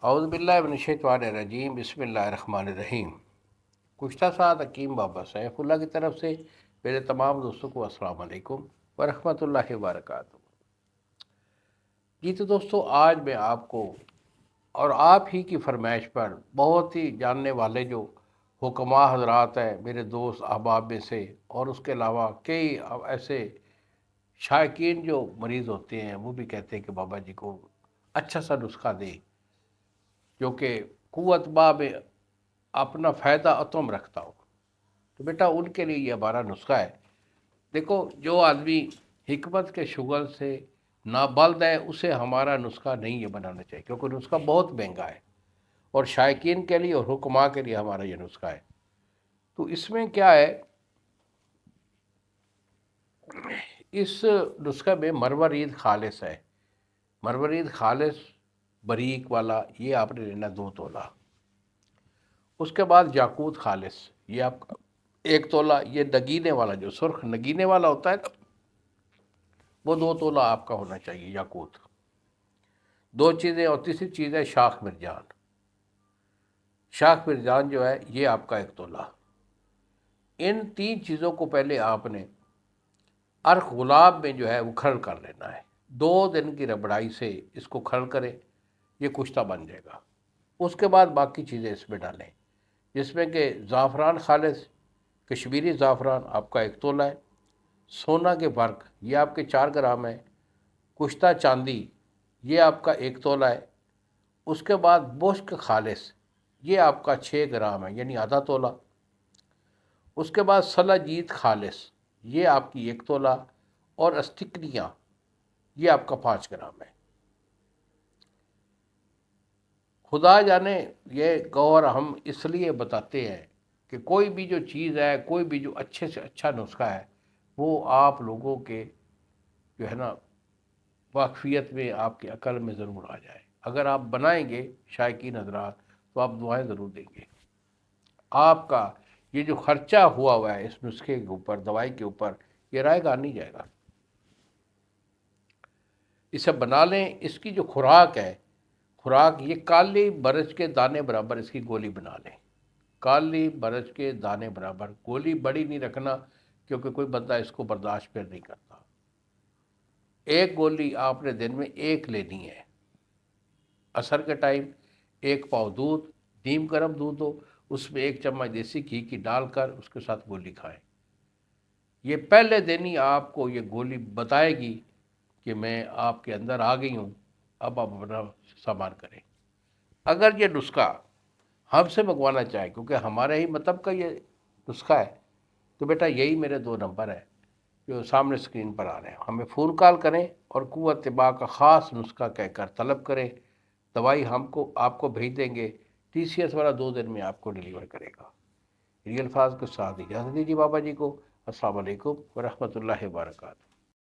اعوذ باللہ من الشیطان الرجیم، بسم اللہ الرحمن الرحیم۔ گزشتہ ساتھ حکیم بابا سیف اللہ کی طرف سے میرے تمام دوستوں کو السلام علیکم ورحمۃ اللہ وبرکاتہ۔ جی تو دوستوں، آج میں آپ کو اور آپ ہی کی فرمائش پر بہت ہی جاننے والے جو حکماء حضرات ہیں، میرے دوست احباب میں سے، اور اس کے علاوہ کئی ایسے شائقین جو مریض ہوتے ہیں، وہ بھی کہتے ہیں کہ بابا جی کو اچھا سا نسخہ دے جو کہ قوت باب اپنا فائدہ اتم رکھتا ہو۔ تو بیٹا ان کے لیے یہ ہمارا نسخہ ہے۔ دیکھو، جو آدمی حکمت کے شغل سے نابلد ہے، اسے ہمارا نسخہ نہیں یہ بنانا چاہیے، کیونکہ نسخہ بہت مہنگا ہے، اور شائقین کے لیے اور حکماء کے لیے ہمارا یہ نسخہ ہے۔ تو اس میں کیا ہے، اس نسخے میں مروارید خالص ہے۔ مروارید خالص بریک والا یہ آپ نے لینا 2 تولہ۔ اس کے بعد یاقوت خالص، یہ آپ کا 1 تولہ۔ یہ نگینے والا جو سرخ نگینے والا ہوتا ہے نا، وہ 2 تولہ آپ کا ہونا چاہیے یاقوت۔ 2 چیزیں، اور تیسری چیز ہے شاخ مرجان۔ شاخ مرجان جو ہے یہ آپ کا 1 تولہ۔ ان 3 چیزوں کو پہلے آپ نے عرق گلاب میں جو ہے وہ کھرل کر لینا ہے۔ 2 دن کی ربڑائی سے اس کو کھرل کرے، یہ کشتہ بن جائے گا۔ اس کے بعد باقی چیزیں اس میں ڈالیں، جس میں کہ زعفران خالص، کشمیری زعفران آپ کا 1 تولہ ہے، سونا کے برق یہ آپ کے 4 گرام ہے، کشتہ چاندی یہ آپ کا 1 تولہ ہے۔ اس کے بعد بشک خالص یہ آپ کا 6 گرام ہے، یعنی آدھا تولہ۔ اس کے بعد سلا جیت خالص یہ آپ کی 1 تولہ، اور استکریاں یہ آپ کا 5 گرام ہے۔ خدا جانے یہ گوہر ہم اس لیے بتاتے ہیں کہ کوئی بھی جو چیز ہے، کوئی بھی جو اچھے سے اچھا نسخہ ہے، وہ آپ لوگوں کے جو ہے نا واقفیت میں، آپ کے عقل میں ضرور آ جائے۔ اگر آپ بنائیں گے شائقین حضرات، تو آپ دعائیں ضرور دیں گے۔ آپ کا یہ جو خرچہ ہوا ہے اس نسخے کے اوپر، دوائی کے اوپر، یہ رائے گا نہیں جائے گا۔ اسے بنا لیں۔ اس کی جو خوراک ہے، خوراک یہ کالی برج کے دانے برابر اس کی گولی بنا لیں۔ کالی برج کے دانے برابر گولی، بڑی نہیں رکھنا، کیونکہ کوئی بندہ اس کو برداشت پھر نہیں کرتا۔ 1 گولی آپ نے دن میں 1 لینی ہے۔ عصر کے ٹائم 1 پاؤ دودھ، نیم گرم دودھ ہو، اس میں 1 چمچ دیسی گھی کی ڈال کر اس کے ساتھ گولی کھائیں۔ یہ پہلے دن ہی آپ کو یہ گولی بتائے گی کہ میں آپ کے اندر آ گئی ہوں، اب آپ اپنا سامان کریں۔ اگر یہ نسخہ ہم سے منگوانا چاہیں، کیونکہ ہمارے ہی مطلب کا یہ نسخہ ہے، تو بیٹا یہی میرے 2 نمبر ہیں جو سامنے اسکرین پر آ رہے ہیں، ہمیں فون کال کریں اور قوت طباء کا خاص نسخہ کہہ کر طلب کریں۔ دوائی آپ کو بھیج دیں گے۔ TCS والا 2 دن میں آپ کو ڈیلیور کرے گا۔ یہ الفاظ کے ساتھ اجازت دیجیے بابا جی کو۔ السلام علیکم ورحمۃ اللہ وبرکاتہ۔